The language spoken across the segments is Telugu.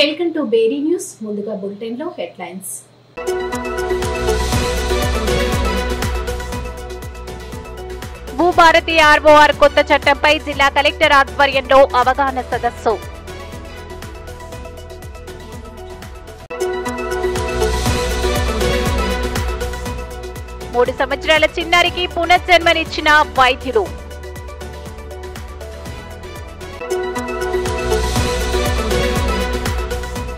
Welcome to Beri news. ముందుగా బులెటిన్ లో హెడ్లైన్స్. భూభారతి ఆర్ఓఆర్ కొత్త చట్టంపై జిల్లా కలెక్టర్ ఆధ్వర్యంలో అవగాహన సదస్సు. మూడు సంవత్సరాల చిన్నారికి పునర్జన్మనిచ్చిన వైద్యులు.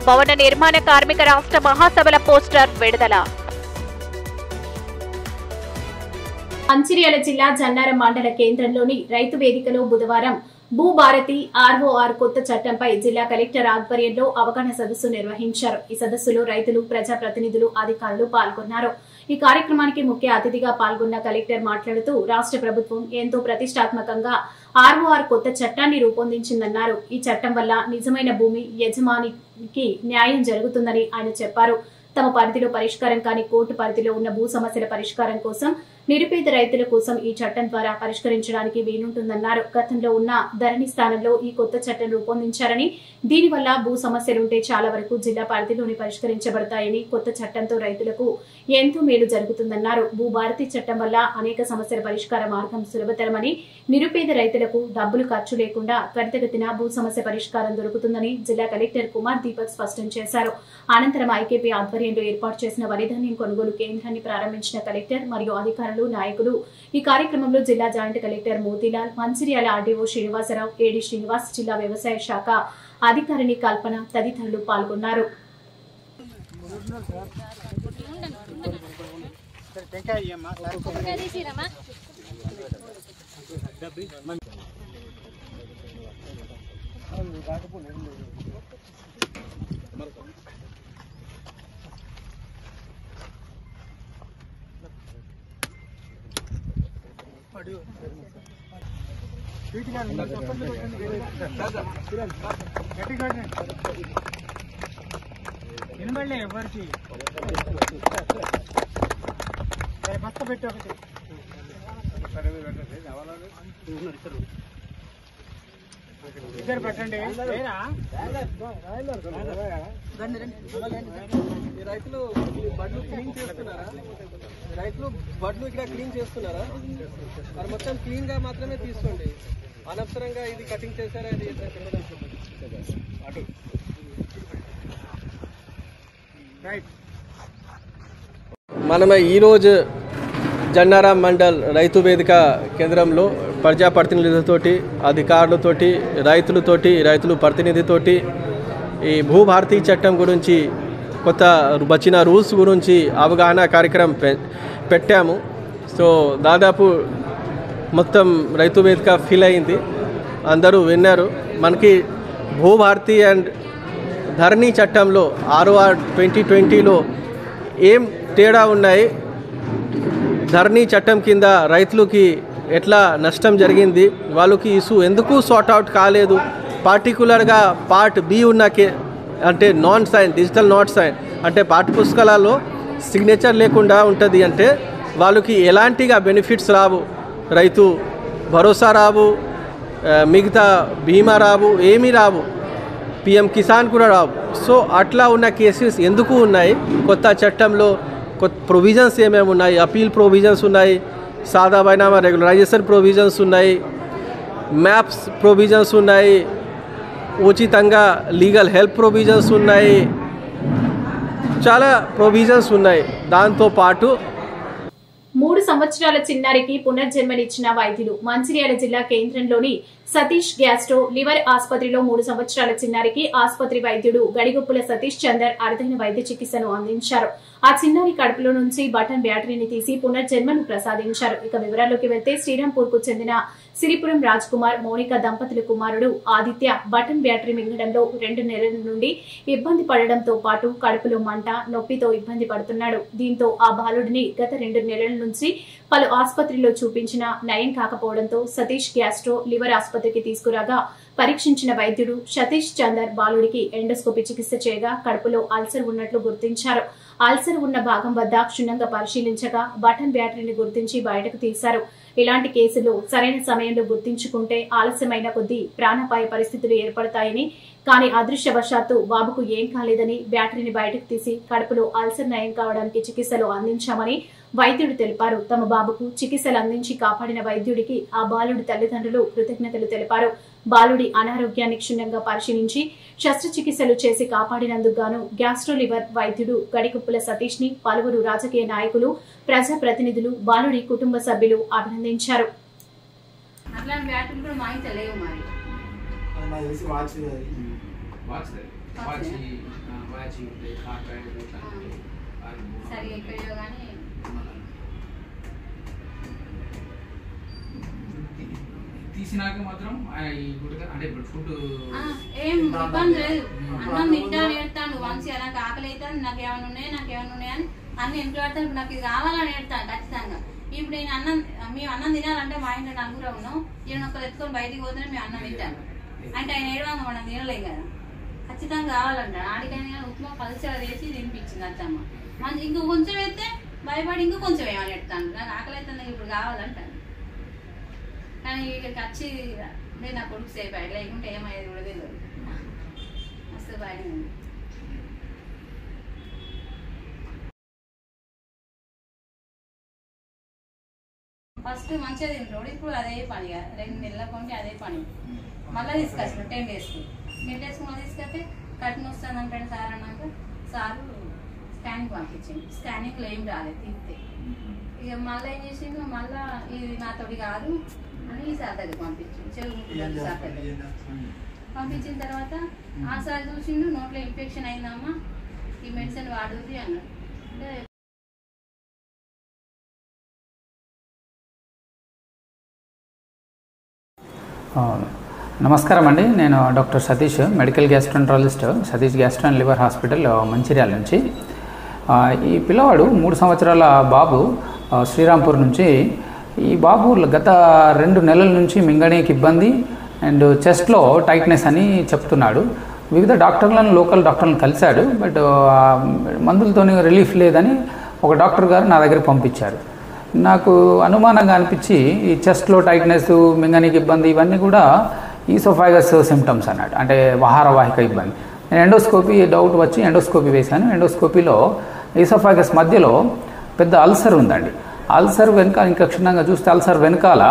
భవన నిర్మాణ కార్మిక రాష్ట్ర మహాసభల పోస్టర్ విడుదల. మంచిర్యాల జిల్లా జన్నారం మండల కేంద్రంలోని రైతు వేదికలో బుధవారం భూభారతి ఆర్ఓఆర్ కొత్త చట్టంపై జిల్లా కలెక్టర్ ఆధ్వర్యంలో అవగాహన సదస్సు నిర్వహించారు. ఈ సదస్సులో రైతులు, ప్రజాప్రతినిధులు, అధికారులు పాల్గొన్నారు. ఈ కార్యక్రమానికి ముఖ్య అతిథిగా పాల్గొన్న కలెక్టర్ మాట్లాడుతూ రాష్ట్ర ప్రభుత్వం ఎంతో ప్రతిష్టాత్మకంగా ఆర్ఓఆర్ కొత్త చట్టాన్ని రూపొందించిందన్నారు. ఈ చట్టం వల్ల నిజమైన భూమి యజమానికి న్యాయం జరుగుతుందని ఆయన చెప్పారు. తమ పరిధిలో పరిష్కారం కాని కోర్టు పరిధిలో ఉన్న భూ సమస్యల పరిష్కారం కోసం నిరుపేద రైతుల కోసం ఈ చట్టం ద్వారా పరిష్కరించడానికి వీలుంటుందన్నారు. గతంలో ఉన్న ధరణి స్థానంలో ఈ కొత్త చట్టం రూపొందించారని, దీనివల్ల భూ సమస్యలుంటే చాలా వరకు జిల్లా పరిధిలోనే పరిష్కరించబడతాయని, కొత్త చట్టంతో రైతులకు ఎంతో మేలు జరుగుతుందన్నారు. భూభారతి చట్టం వల్ల అనేక సమస్యల పరిష్కార మార్గం సులభతరమని, నిరుపేద రైతులకు డబ్బులు ఖర్చు లేకుండా త్వరితగతిన భూ సమస్య పరిష్కారం దొరుకుతుందని జిల్లా కలెక్టర్ కుమార్ దీపక్ స్పష్టం చేశారు. అనంతరం ఐకేపీ ఆధ్వర్యంలో ఏర్పాటు చేసిన వరిధాన్యం కొనుగోలు కేంద్రాన్ని ప్రారంభించిన కలెక్టర్ మరియు అధికారులు, నాయకులు. ఈ కార్యక్రమంలో జిల్లా joint collector Motilal, Mancherial RDO Srinivasarao, AD Srinivas, జిల్లా వ్యవసాయ శాఖ అధికారిని కల్పన తదితరులు పాల్గొన్నారు. వినబడలే ఎవరికి బస్త పెట్టి ఒకటి ఇద్దరు పెట్టండి. రైతులు బడ్లు క్లీన్ చేస్తున్నారా? రైతులు బడ్లు ఇక్కడ క్లీన్ చేస్తున్నారా? మరి మొత్తం క్లీన్ గా మాత్రమే తీసుకోండి. అనవసరంగా ఇది కటింగ్ చేశారా? ఇది మనమే ఈరోజు జన్నారం మండల్ రైతు వేదిక కేంద్రంలో ప్రజాప్రతినిధులతోటి, అధికారులతోటి, రైతులు ప్రతినిధితోటి ఈ భూభారతి చట్టం గురించి, కొత్త వచ్చిన రూల్స్ గురించి అవగాహన కార్యక్రమం పెట్టాము. సో దాదాపు మొత్తం రైతు వేదిక ఫీల్ అయింది, అందరూ విన్నారు. మనకి భూభారతి అండ్ ధరణి చట్టంలో ఆర్ఓఆర్ 2020లో ఏం తేడా ఉన్నాయి, ధరణి చట్టం కింద రైతులకి ఎట్లా నష్టం జరిగింది, వాళ్ళకి ఇష్యూ ఎందుకు సార్ట్ అవుట్ కాలేదు, పర్టికులర్గా పార్ట్ బి ఉన్న అంటే non sign, digital not sign అంటే పాఠ్యపుస్తకాలలో సిగ్నేచర్ లేకుండా ఉంటుంది అంటే వాళ్ళకి ఎలాంటిగా బెనిఫిట్స్ రావు, రైతు భరోసా రావు, మిగతా బీమా రావు, ఏమీ రావు, పిఎం కిసాన్ కూడా రావు. సో అట్లా ఉన్న కేసెస్ ఎందుకు ఉన్నాయి, కొత్త చట్టంలో కొత్త ప్రొవిజన్స్ ఏమేమి ఉన్నాయి, అపీల్ ప్రొవిజన్స్ ఉన్నాయి, సాదా బైనామా రెగ్యులరైజేషన్ ప్రొవిజన్స్ ఉన్నాయి, మ్యాప్స్ ప్రొవిజన్స్ ఉన్నాయి, ఉచితంగా లీగల్ హెల్ప్ ప్రొవిజన్స్ ఉన్నాయి, చాలా ప్రొవిజన్స్ ఉన్నాయి. దాంతోపాటు 3 సంవత్సరాల చిన్నారికి పునర్జన్మనిచ్చిన వైద్యులు. మంచిర్యాల జిల్లా కేంద్రంలోని సతీష్ గ్యాస్ట్రో లివర్ ఆసుపత్రిలో 3 సంవత్సరాల చిన్నారికి ఆసుపత్రి వైద్యుడు గడిగుప్పుల సతీష్ చందర్ అరుదైన వైద్య చికిత్సను అందించారు. ఆ చిన్నారి కడుపులో నుంచి బటన్ బ్యాటరీని తీసి పునర్జన్మను ప్రసాదించారు. ఇక వివరాల్లోకి వెళ్తే శ్రీరాంపూర్ కు చెందిన సిరిపురం రాజ్ కుమార్, మౌనిక దంపతుల కుమారుడు ఆదిత్య బటన్ బ్యాటరీ మింగడంలో 2 నెలల నుండి ఇబ్బంది పడడంతో పాటు కడుపులో మంట, నొప్పితో ఇబ్బంది పడుతున్నాడు. దీంతో ఆ బాలుడిని గత 2 నెలల నుంచి పలు ఆసుపత్రిలో చూపించినా నయం కాకపోవడంతో సతీష్ గ్యాస్ట్రో లివర్ ఆసుపత్రికి తీసుకురాగా పరీక్షించిన వైద్యుడు సతీష్ చందర్ బాలుడికి ఎండోస్కోపీ చికిత్స చేయగా కడుపులో అల్సర్ ఉన్నట్లు గుర్తించారు. అల్సర్ ఉన్న భాగం వద్ద క్షుణ్ణంగా పరిశీలించగా బటన్ బ్యాటరీని గుర్తించి బయటకు తీశారు. ఇలాంటి కేసులు సరైన సమయంలో గుర్తించుకుంటే ఆలస్యమైన కొద్దీ ప్రాణాపాయ పరిస్థితులు ఏర్పడతాయని, కానీ అదృష్టవశాత్తు బాబుకు ఏం కాలేదని బ్యాటరీని బయటకు తీసి కడుపులో అల్సర్ నయం కావడానికి చికిత్సలు అందించామని వైద్యుడు తెలిపారు. తమ బాబుకు చికిత్సలు అందించి కాపాడిన వైద్యుడికి ఆ బాలుడి తల్లిదండ్రులు కృతజ్ఞతలు తెలిపారు. బాలుడి అనారోగ్యాన్ని క్షుణ్ణంగా పరిశీలించి శస్త్రచికిత్సలు చేసి కాపాడినందుకు గాను గ్యాస్ట్రో లివర్ వైద్యుడు గడికుప్పుల సతీష్ ని పలువురు రాజకీయ నాయకులు, ప్రజాప్రతినిధులు, బాలుడి కుటుంబ సభ్యులు అభినందించారు. తీసినాక మాత్రం అంటే ఫుడ్ ఏం ఇబ్బంది లేదు. అన్నం తింటా నేర్తాను వంశీ నాకు ఆకలి అవుతాను, నాకేమైనా ఉన్నాయని అన్ని ఇంట్లో పెడతాను. నాకు ఇది కావాలని నేర్తాను ఖచ్చితంగా. ఇప్పుడు నేను మేము అన్నం తినాలంటే మా ఇంట్లో నలుగురు ఉన్నాం. ఈయన ఒక్కరు ఎత్తుకొని బయటికి పోతేనే మేము అన్నం తింటాను. అంటే ఆయన ఏడవంగా మనం తినలేం కదా, ఖచ్చితంగా కావాలంటాను. ఆడికైనా ఉప్మా పల్చగా వేసి తినిపించింది అత్తమ్మ. మంచి ఇంకో కొంచెం వేస్తే భయపడి ఇంకో కొంచెం ఏమని ఎడతాను. నాకు ఆకలి అవుతుంది ఇప్పుడు కావాలంటాను. కానీ ఇక్కడికి వచ్చి నేను నా కొడుకు సేపు అయ్యి లేకుంటే ఏమయ్యేది కూడా తెలియదు. మస్తు భయం. ఫస్ట్ మంచిగా తింటాడు, ఇప్పుడు అదే పని 2 నెలల కొంటే అదే పని. మళ్ళీ తీసుకొచ్చిన 10 డేస్కి 10 డేస్కి మళ్ళీ తీసుకొస్తే కట్టిన వస్తుందని ఫ్రెండ్ సార్ అన్నాక సారు స్కానింగ్ పంపించింది. స్కానింగ్లో ఏం రాలేదు తీస్తే. ఇక మళ్ళీ ఏం చేసిండు, మళ్ళీ ఇది నాతోటి కాదు అని ఈ సార్ దగ్గర పంపించింది. చెరువు సార్ దగ్గర పంపించిన తర్వాత ఆ సార్ చూసిండు, నోట్లో ఇన్ఫెక్షన్ అయిందమ్మా, ఈ మెడిసిన్ వాడుద్ది అన్నాడు. నమస్కారం అండి, నేను doctor Satish, medical gastroenterologist, Satish gastro and liver hospital Mancherial నుంచి. ఈ పిల్లవాడు 3 సంవత్సరాల బాబు శ్రీరాంపూర్ నుంచి. ఈ బాబు గత 2 నెలల నుంచి మింగడానికి ఇబ్బంది అండ్ చెస్ట్లో టైట్నెస్ అని చెప్తున్నాడు. వివిధ డాక్టర్లను, లోకల్ డాక్టర్లను కలిశాడు. బట్ మందులతో రిలీఫ్ లేదని ఒక డాక్టర్ గారు నా దగ్గర పంపించారు. నాకు అనుమానంగా అనిపించి ఈ చెస్ట్లో టైట్నెస్, మింగనికి ఇబ్బంది ఇవన్నీ కూడా ఈసోఫాగస్ సిమ్టమ్స్ అన్నాడు, అంటే ఆహారవాహిక ఇబ్బంది. నేను ఎండోస్కోపీ డౌట్ వచ్చి ఎండోస్కోపీ వేశాను. ఎండోస్కోపీలో ఈసోఫాగస్ మధ్యలో పెద్ద అల్సర్ ఉందండి. అల్సర్ వెనకాల ఇంకా క్షుణ్ణంగా చూస్తే అల్సర్ వెనకాల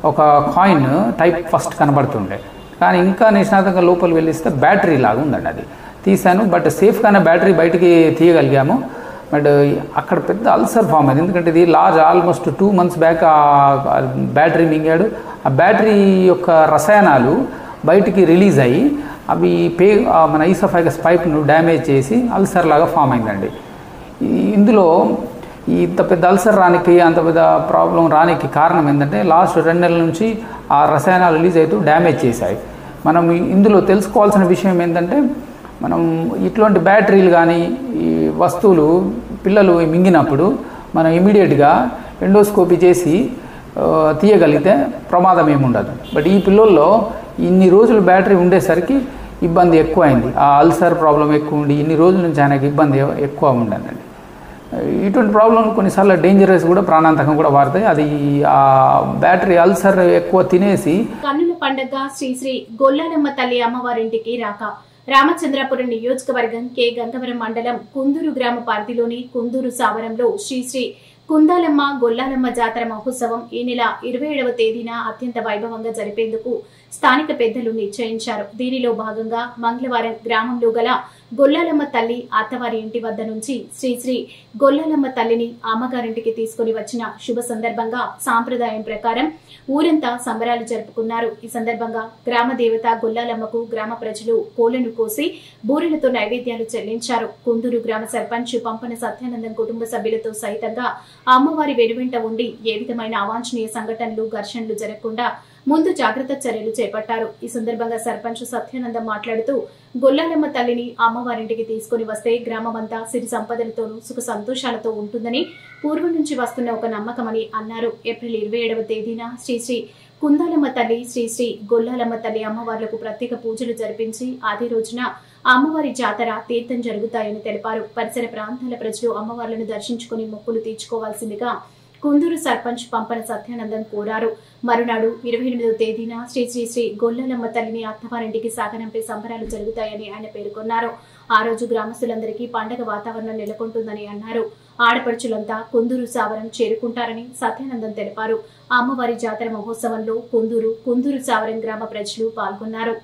ఒక కాయిన్ టైప్ ఫస్ట్ కనబడుతుండే, కానీ ఇంకా నిష్ణాతంగా లోపల వెళ్ళిస్తే బ్యాటరీ లాగా ఉందండి. అది తీశాను, బట్ సేఫ్గానే బ్యాటరీ బయటికి తీయగలిగాము. బట్ అక్కడ పెద్ద అల్సర్ ఫామ్ అయింది, ఎందుకంటే ఇది ఆల్మోస్ట్ 2 months బ్యాక్ ఆ బ్యాటరీ మింగాడు. ఆ బ్యాటరీ యొక్క రసాయనాలు బయటికి రిలీజ్ అయ్యి అవి మన ఈసోఫాగస్ పైప్ను డ్యామేజ్ చేసి అల్సర్ లాగా ఫామ్ అయిందండి. ఇందులో ఇంత పెద్ద అల్సర్ రానికి, అంత పెద్ద ప్రాబ్లం రానికి కారణం ఏంటంటే లాస్ట్ 2 నెలల నుంచి ఆ రసాయనాలు రిలీజ్ అవుతూ డ్యామేజ్ చేశాయి. మనం ఇందులో తెలుసుకోవాల్సిన విషయం ఏంటంటే, మనం ఇటువంటి బ్యాటరీలు కానీ ఈ వస్తువులు పిల్లలు మింగినప్పుడు మనం ఇమీడియట్గా ఎండోస్కోపీ చేసి తీయగలిగితే ప్రమాదం ఏముండదు. బట్ ఈ పిల్లల్లో ఇన్ని రోజులు బ్యాటరీ ఉండేసరికి ఇబ్బంది ఎక్కువైంది. ఆ అల్సర్ ప్రాబ్లం ఎక్కువ ఉండి ఇన్ని రోజుల నుంచి ఆయనకి ఇబ్బంది ఎక్కువ ఉండదండి. ఇటువంటి ప్రాబ్లం కొన్నిసార్లు డేంజరస్ కూడా, ప్రాణాంతకం కూడా వారుతాయి. అది ఆ బ్యాటరీ అల్సర్ ఎక్కువ తినేసి. కన్నుల పండుగ శ్రీ శ్రీ గొల్లాలమ్మ తల్లి అమ్మవారింటికి రాక రామచంద్రాపురం నియోజకవర్గం కె గంగవరం మండలం కుందూరు గ్రామ పరిధిలోని కుందూరు సావరంలో శ్రీ శ్రీ కుందాలమ్మ గొల్లాలమ్మ జాతర మహోత్సవం ఈ నెల 27వ తేదీన అత్యంత వైభవంగా జరిపేందుకు స్థానిక పెద్దలు నిశ్చయించారు. దీనిలో భాగంగా మంగళవారం గ్రామంలో గల గొల్లాలమ్మ తల్లి అత్తవారి ఇంటి వద్ద నుంచి శ్రీ శ్రీ గొల్లాలమ్మ తల్లిని అమ్మగారింటికి తీసుకుని వచ్చిన శుభ సందర్భంగా సాంప్రదాయం ప్రకారం ఊరంతా సంబరాలు జరుపుకున్నారు. ఈ సందర్భంగా గ్రామ దేవత గొల్లాలమ్మకు గ్రామ ప్రజలు కోళ్లను కోసి బూరెలతో నైవేద్యాలు చెల్లించారు. కుందూరు గ్రామ సర్పంచ్ పంపన సత్యానందం కుటుంబ సభ్యులతో సైతంగా అమ్మవారి వెనువెంట ఉండి ఏ విధమైన అవాంఛనీయ సంఘటనలు, ఘర్షణలు జరగకుండా ముందు జాగ్రత్త చర్యలు చేపట్టారు. ఈ సందర్భంగా సర్పంచ్ సత్యానందం మాట్లాడుతూ గొల్లాలమ్మ తల్లిని అమ్మవారింటికి తీసుకుని వస్తే గ్రామమంతా సిరి సంపదలతోనూ సుఖ సంతోషాలతో ఉంటుందని పూర్వం నుంచి వస్తున్న ఒక నమ్మకమని అన్నారు. ఏప్రిల్ 27వ తేదీన శ్రీ శ్రీ కుందాలమ్మ తల్లి, శ్రీ శ్రీ గొల్లాలమ్మ తల్లి అమ్మవార్లకు ప్రత్యేక పూజలు జరిపించి అదే రోజున అమ్మవారి జాతర తీర్థం జరుగుతాయని తెలిపారు. పరిసర ప్రాంతాల ప్రజలు అమ్మవార్లను దర్శించుకుని మొక్కులు తీర్చుకోవాల్సిందిగా కుందూరు సర్పంచ్ పంపన సత్యానందం కోరారు. మరునాడు 28వ తేదీన శ్రీ శ్రీ శ్రీ గొల్లలమ్మ తల్లిని అత్తవారింటికి సాగనంపే సంబరాలు జరుగుతాయని ఆయన పేర్కొన్నారు. ఆ రోజు గ్రామస్తులందరికీ పండగ వాతావరణం నెలకొంటుందని అన్నారు. ఆడపడుచులంతా కుందూరు సావరం చేరుకుంటారని సత్యానందం తెలిపారు. అమ్మవారి జాతర మహోత్సవంలో కుందూరు సావరం గ్రామ ప్రజలు పాల్గొన్నారు.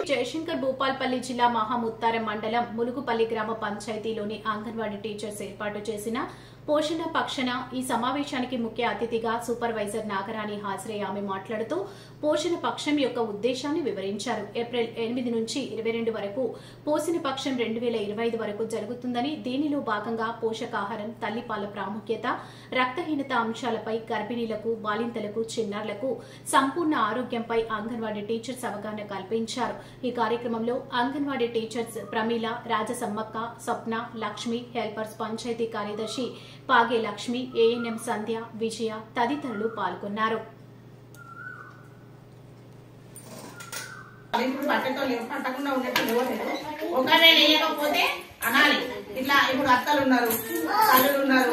జయశంకర్ భూపాల్పల్లి జిల్లా మహాముత్తారం మండలం ములుగుపల్లి గ్రామ పంచాయతీలోని అంగన్వాడీ టీచర్స్ ఏర్పాటు చేసిన పోషణ పక్షణ ఈ సమావేశానికి ముఖ్య అతిథిగా సూపర్వైజర్ నాగరాణి హాజరై ఆమె మాట్లాడుతూ పోషణ పక్షం యొక్క ఉద్దేశాన్ని వివరించారు. ఏప్రిల్ 8 నుంచి 22 వరకు పోషణ పక్షం 2025 వరకు జరుగుతుందని, దీనిలో భాగంగా పోషకాహారం, తల్లిపాల ప్రాముఖ్యత, రక్తహీనత అంశాలపై గర్భిణీలకు, బాలింతలకు, చిన్నారులకు సంపూర్ణ ఆరోగ్యంపై అంగన్వాడీ టీచర్స్ అవగాహన కల్పించారు. ఈ కార్యక్రమంలో అంగన్వాడీ టీచర్స్ ప్రమీల, రాజసమ్మక్క, స్వప్న, లక్ష్మి, హెల్పర్స్ పంచాయతీ కార్యదర్శి పాగే లక్ష్మి, ఏఎన్ఎం సంధ్య, విజయ తదితరులు పాల్గొన్నారు. వేసుకోవాలి. ఇప్పుడు పట్టకుండా ఉండేటప్పుడు ఎవరు ఒకవేళ వేయకపోతే అనాలి. ఇట్లా ఇప్పుడు అత్తలు ఉన్నారు, తల్లులు ఉన్నారు,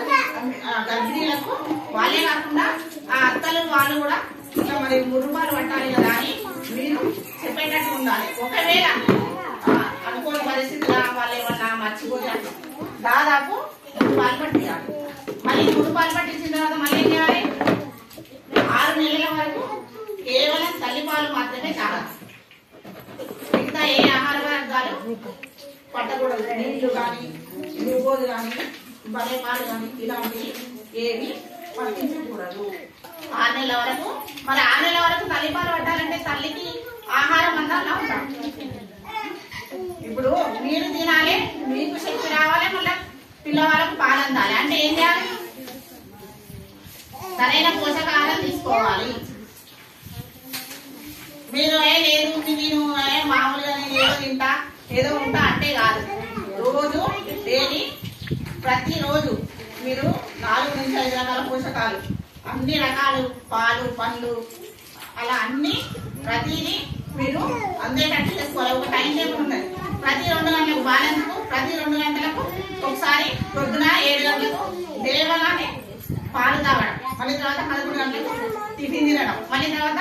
గర్భిణీలకు వాళ్ళే కాకుండా ఆ అత్తలు వాళ్ళు కూడా ఇట్లా మరి రూపాయలు పట్టాలి కదా అని మీరు చెప్పేటట్టు ఉండాలి. ఒకవేళ అనుకోని పరిస్థితుల్లో వాళ్ళు ఏమన్నా మర్చిపోతే దాదాపు 3 పాలు పట్టించాలి. మళ్ళీ 3 పాలు పట్టించిన తర్వాత మళ్ళీ ఏం చేయాలి? 6 నెలల వరకు కేవలం తల్లిపాలు మాత్రమే తాగాలి. మిగతా ఏ ఆహార వర్గాలు పట్టకూడదు. నీళ్లు కానీ, గ్లూకోజ్ కానీ, బలే పాలు కానీ ఇలాంటివి ఏవి పట్టించకూడదు 6 నెలల వరకు. మరి 6 నెలల వరకు తల్లిపాలు పట్టాలంటే తల్లికి ఆహారం అందాలా ఉంటాం. ఇప్పుడు మీరు తినాలి, మీకు శక్తి రావాలి, మళ్ళీ పిల్లవాళ్ళకు పాలు అందాలి. అంటే ఏం చేయాలి? సరైన పోషకాహారం తీసుకోవాలి. మీరు లేదు నేను మామూలుగా ఏదో తింటా ఏదో ఉంటా అంటే కాదు. రోజు డైలీ ప్రతిరోజు మీరు 4 నుంచి 5 రకాల పోషకాలు, అన్ని రకాలు పాలు, పండ్లు అలా అన్ని ప్రతిదీ మీరు అందేటట్టు చేసుకోవాలి. ఒక టైం టేబుల్ ఉన్నది. ప్రతి 2 గంటలకు బాలెందుకు, ప్రతి 2 గంటలకు ఒకసారి పొద్దున 7 గంటలకు దేవగానే పాలు తాగడం, మళ్ళీ తర్వాత 11 గంటలకు టిఫిన్ తినడం, మళ్ళీ తర్వాత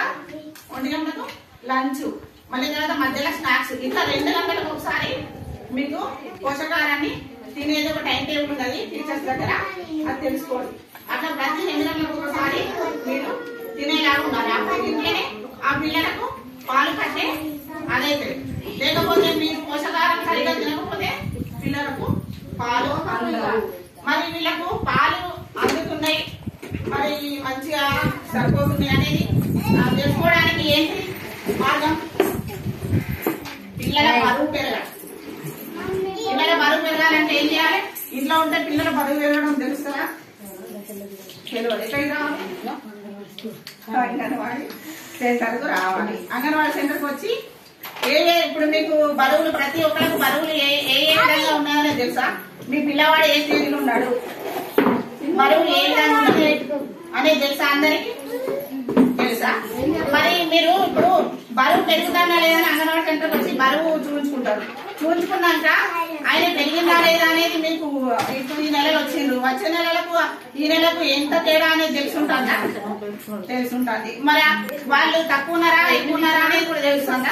1 గంటలకు లంచ్, మళ్ళీ తర్వాత మధ్యలో స్నాక్స్. ఇట్లా 2 గంటలకు ఒకసారి మీకు పోషకాహారాన్ని తినేది ఒక టైం టేబుల్ ఉన్నది టీచర్స్ దగ్గర, అది తెలుసుకోండి. అట్లా ప్రతి 2 గంటలకు ఒకసారి మీరు తినేలాగా ఉండాలి. అప్పుడు తింటేనే ఆ పిల్లలకు పాలు పట్టే అదైతే. లేకపోతే మీరు పోషకాహారం సరిగా తినకపోతే పిల్లలకు పాలు అందవు. మరి వీళ్ళకు పాలు అందుతున్నాయి, మరి మంచిగా సరిపోతున్నాయి అనేది తెలుసుకోవడానికి ఏంటి మార్గం? పిల్లల బరువు పెరగడం. పిల్లల బరువు పెరగాలంటే ఏం చేయాలి? ఇంట్లో ఉంటే పిల్లల బరువు పెరగడం తెలుస్తుందా? తెలియదు. ఎక్కడికి రావాలి? అంగన్వాడీ సెంటర్కు రావాలి. అంగన్వాడీ సెంటర్కి వచ్చి ఇప్పుడు మీకు బరువులు ప్రతి ఒక్కరికి బరువులు ఏ విధంగా ఉన్నాయో తెలుసా? మీ పిల్లవాడు ఏ స్టేజ్లో ఉన్నాడు, బరువులు ఏ విధంగా ఉన్నది అనేది తెలుసా? అందరికి తెలుసా? మరి మీరు ఇప్పుడు బరువు పెరుగుతుందా లేదని అంగన్వాడీ సెంటర్కి వచ్చి బరువు చూపించుకుంటారు. చూపించుకున్నాక ఆయన పెరిగిందా లేదా అనేది మీకు ఇప్పుడు ఈ నెలలు వచ్చిండ్రు, వచ్చే నెలలకు ఈ నెలకు ఎంత తేడా అనేది తెలుసుంటుందా? తెలుసుంటుంది. మరి వాళ్ళు తక్కువ ఉన్నారా ఎక్కువ ఉన్నారా అనేది కూడా తెలుస్తుందా?